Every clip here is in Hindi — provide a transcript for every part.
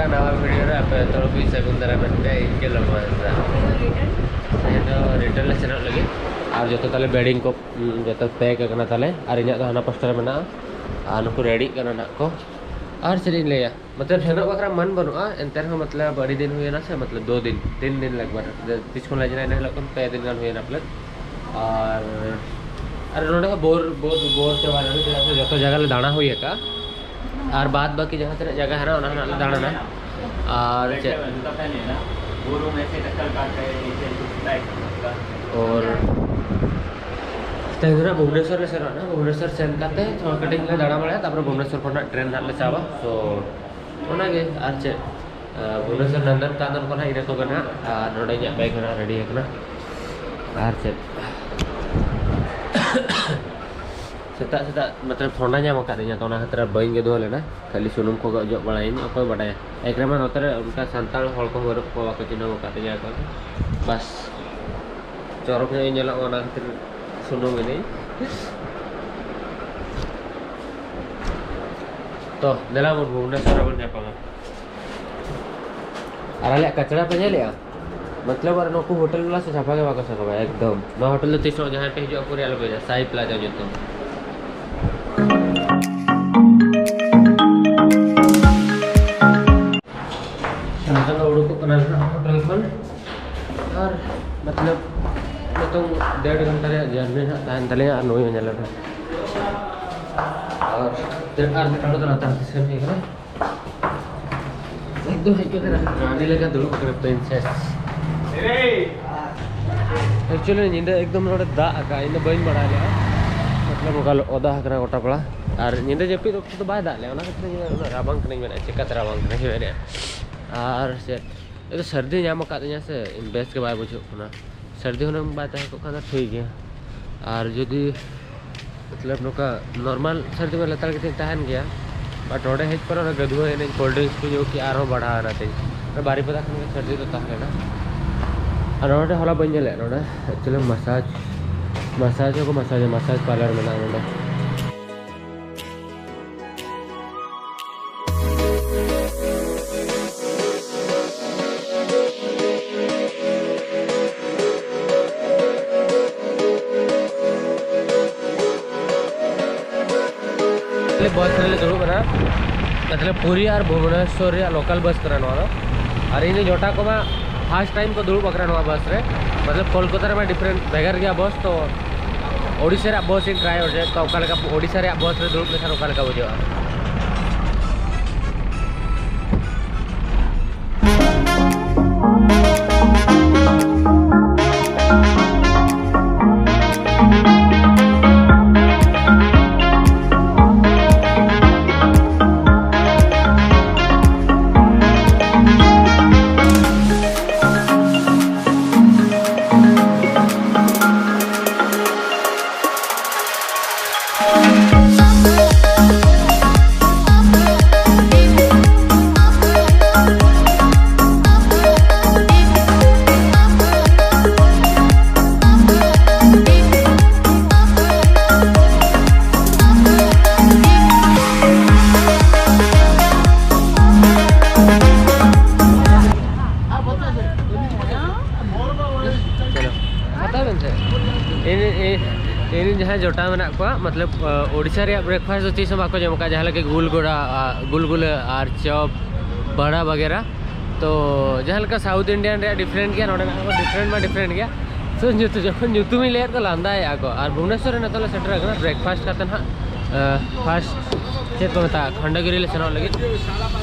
नवा वीडियो रे पे तो भी सेगुन दरा पे इनके लगवा दा ये तो रिटर्न ले सेनक लगी और जो तो ताले बेडिंग को जो तो पैक करना ताले और इना तो हना पोस्टर में ना और नुको रेडी करना ना को और चलिए ले या मतलब सेनक बकरा मन बनुआ एंतर हो मतलब बड़ी दिन हुए ना से मतलब 2 दिन 3 दिन लगभग तीस को ले जाने लग 5 दिन गान हुए ना प्लस और अरे नोडे बोर बोर बोर के बारे में जो तो जगह ले दाना हुई है का और बाद बाकी जगह तेरे जगह है ना उन्हें ना दाना ना और और तेरा भुवनेश्वर से ना भुवनेश्वर सेन करते थोड़ा कटिंग ले दाना बड़ा तब भुवनेश्वर को ट्रेन हाथ ले चावा तो उन्हें के आर्चे भुवनेश्वर नंदन कानन को ना इधर तो करना नोडे या बैग करना रेडी है करना आर्चे सेता सेता मतलब फोना जाम कादिया तो ना खतरा बइन के दो लेना खाली सुनुम को जो बड़ाइन अकोय बडाय एकरा में नोतरे उनका संतान हल को गरब को वाके चिन्ह कादिया को बस चौरक ने जला ओना खतिर सुनुम ini तो देला मन भुवनेश्वर बन जापा अरे कचरा पे ले लिया मतलब अरे नको होटल वाला से छापा के वाका सकबा एकदम ना होटल तो तीसरो जहां पे जो पूरे आलो पे साई प्लाजा जो तो संतन उड़ो को कना होटल पर और मतलब तो 1.5 घंटा रे जर्नी ना तान तले और नोय जला और देर आर काटो तो आता से नहीं करे एकदम है के रानी लगा दुलु करे प्रिंसेस एक्चुअली निंदा एकदम नोडे दा का इन बइन बड़ा ले मतलब ओका ओदा हकरा गोटा पड़ा और निंदा जपी तो बाय दा ले ओना खतरे राबांग नहीं मेना चिका राबांग नहीं मेना और से ये तो सर्दी जाम का से बेस्ट के बाय बुझो ना सर्दी होने में बात है को खाना ठीक है और यदि मतलब नोका नॉर्मल सर्दी में लताल के तहन गया बट नोडे हेज पर गधुआ है कोल्ड ड्रिंक्स को जो कि आरो बढ़ा आना चाहिए बारी पता खाने सर्दी तो तहन ना और नोडे हला बन जले नोडे एक्चुअली मसाज को मसाज पार्लर में ना नोडे बस रे दुड़ू बना मतलब पूरी और भुवनेश्वर लोकल बस कराना और इन जोटा को मैं फर्स्ट टाइम को दुड़ू पकड़ा बस रे मतलब कोलकाता में डिफरेंट भेगर गया बस तो ओडिशा बस इन ट्राई हो तो ओडिशा बस रे दुड़ू लेखा ओका बुझा जहाँ जोटा में मतलब ओडिशा रे ब्रेकफास्ट तो तीस बाको जमका जहाँ लगे गुलगुल और चॉप बड़ा वगैरह तो जहाँ लगा साउथ इंडियन रे डिफरेंट गया नोडे डिफरेंट गया तो जो ᱧᱩᱛᱩᱢ ᱞᱟᱹᱭ को लांदा है आको और भुवनेश्वर रे नतले सेटर रखना ब्रेकफास्ट करते ना फर्स्ट चेक को बता खंडगिरी ले सेना लगे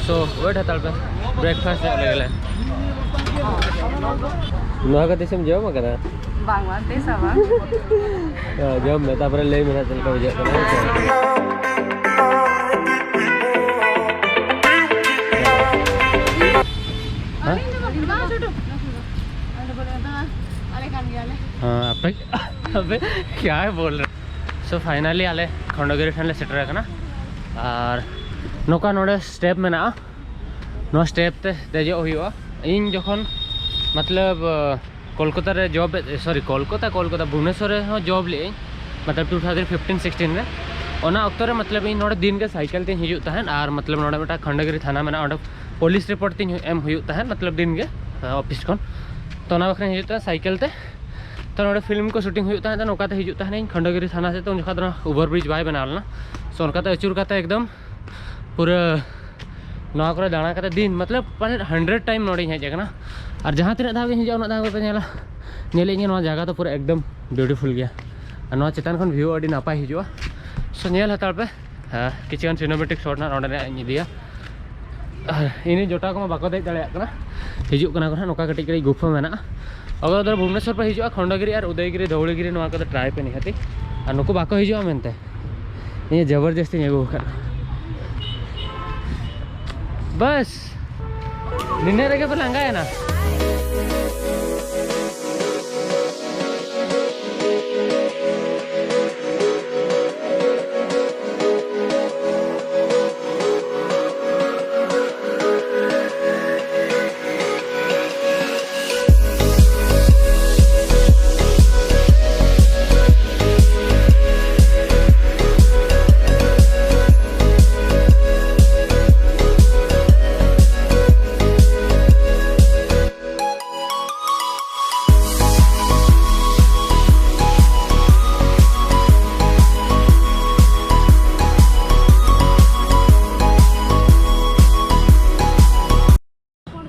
सो वेट हतल पे ब्रेकफास्ट लगले नोहा का दिसम जो मकरा बांग्लादेश आवा जब मैं तापर ले मेरा चल का वजह हाँ अबे क्या है बोल रहे सो फाइनली आले खंडगिरी ठन ले सेटर रखना और नौका नोड़े स्टेप में ना नो स्टेप ते देजो हुआ इन जखन मतलब कोलकाता रे जॉब सॉरी कोलकाता भुवनेश्वर रे जॉब ले मतलब 2015-16 में ओना अक्तो रे मतलब इन नोड़े दिन के साइकिल ते हिजु तहन और मतलब नोड़े बेटा खंडगिरी थाना में ना पुलिस रिपोर्ट तीन एम हुई तहन मतलब दिन के ऑफिस खन तो ना बखरा हिजुता साइकिल ते तो नोडे फिल्म को शूटिंग हुई तहन नौका ते हिजुता है खंडगिरी थाना से तो उन जखा ओवर ब्रिज बाय बनावलना सो उनका अचूर का एकदम पूरा नवा करे दाणा करते दिन मतलब 100 टाइम नोडे हेजना और जहाँ तीन धाव हिजा उना धाव पे नेला नेले नवा जगह तो पूरा एकदम ब्यूटीफुल गया और नवा चेतान खन व्यू अड़ी नापाय हिजुआ सो नेल हतार पे किचन सिनेमेटिक शॉट ना नोडे दिया इन जोटा को बाको दे दाड़ा कना हिजु कना को नौका कटी कटी गुफा मेना अगर उधर भुवनेश्वर पे हिजुआ खंडगिरी और उदयगिरी धौलीगिरी नवा को ट्राई पे निहाती और नुको बाको हिजुआ मेनते ये जबरदस्ती अगू बस निन्ने रगे पे लंगा है ना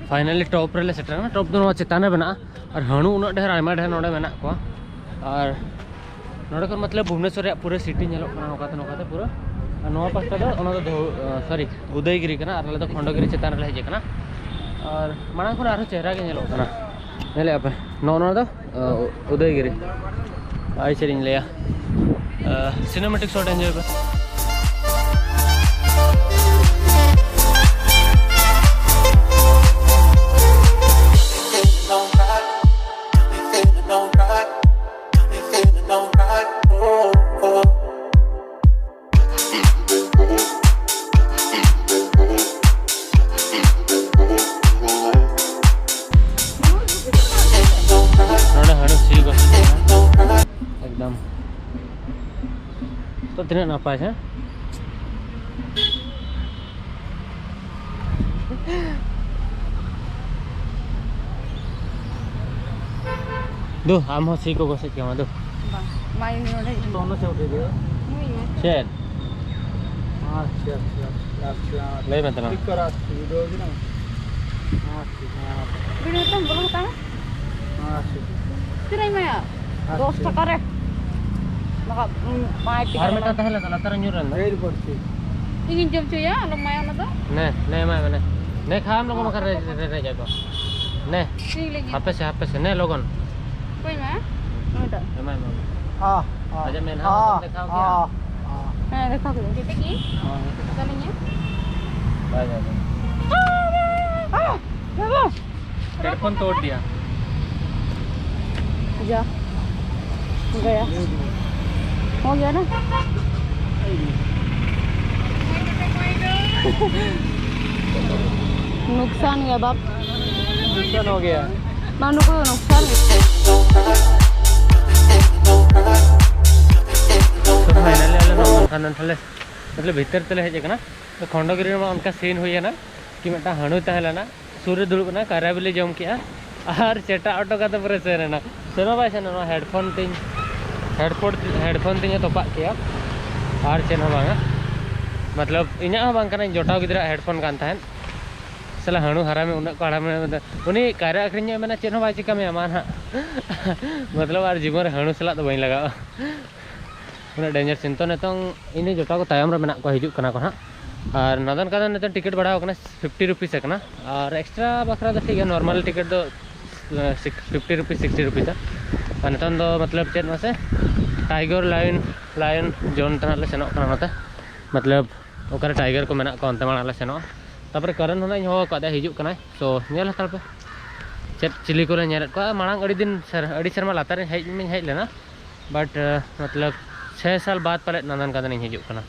फाइनली टॉप रे सेटर ना टॉप दो चेतान बना और हणु उना ढेर आयमा ढेर नोडे मेना को और नोडे को मतलब भुवनेश्वर पूरा सिटी नेलो कना नोकाते पूरा और नोवा पास्ता दो सॉरी उदयगिरी कना और तो खंडगिरी चेतान रे हेजे कना और माना को आरो चेहरा के नेलो कना नेले आपे नो दो उदयगिरी आई चेरिंग लेया सिनेमैटिक शॉट एंजॉय कर तो तीन नापाय है दो आम हो सी को गोसे के दो माई नोडे दोनों से उठे दे शेर अच्छा ले मैं तना वीडियो तो बोलो ता तिरै माया 10 टका रे maka mai har meta tahela kala tar nyuran reil porchi ingin jom cuy ya lo maya na to ne mai mane ne kham logo makar re jago ne sing lagi hape se ne logon koi ma ada mai aja men ha dekha देखा करो जैसे कि चलेंगे बाय हेडफोन तोड़ दिया जा गया हो गया ना नुकसान हुआ बाप नुकसान हो गया मानो को नुकसान तो फाइनली वाले नॉर्मल खाना थले मतलब भीतर तले है जगह ना तो खंडगिरी में उनका सीन हुई है ना कि मिटा हणु तहला ना सूर्य दुलुब ना काराबिली जम किया और चेटा ऑटो का तो पूरा सेन ना सेनो भाई सेनो हेडफोन तीन तो पा किया और चेन हो बांगा मतलब इना हो बांग करना जोटाव गिदरा हेडफोन कान था सला हणु हरा में उन काड़ा में उनी कारा अखरिñ में चेन हो भाई चिका में अमान हा मतलब और जीवन हणु सला तो बई लगा उन्हें डेंजर सीन तो नेतों इन्हें जोटा को तायम रे मेना को हिजुक कना को ना और नदन का नेतों टिकट बढ़ाओ कना 50 रुपीस है कना और एक्स्ट्रा बखरा तो ठीक है नॉर्मल टिकट तो 50 रुपीस 60 रुपीस और नेतों तो मतलब चेत मासे टाइगर लायन जोन तना ले सेनो कना नते मतलब ओकर टाइगर को मेना को अंते माना ले सेनो तापर करन होना हो कदा हिजुक कना सो नेल हतार पे चेत चिली को नेल को मांग अड़ी दिन अड़ी शर्मा लातार हेज लेना बट मतलब 6 साल बाद पले नंदन का नहीं हिजुक कना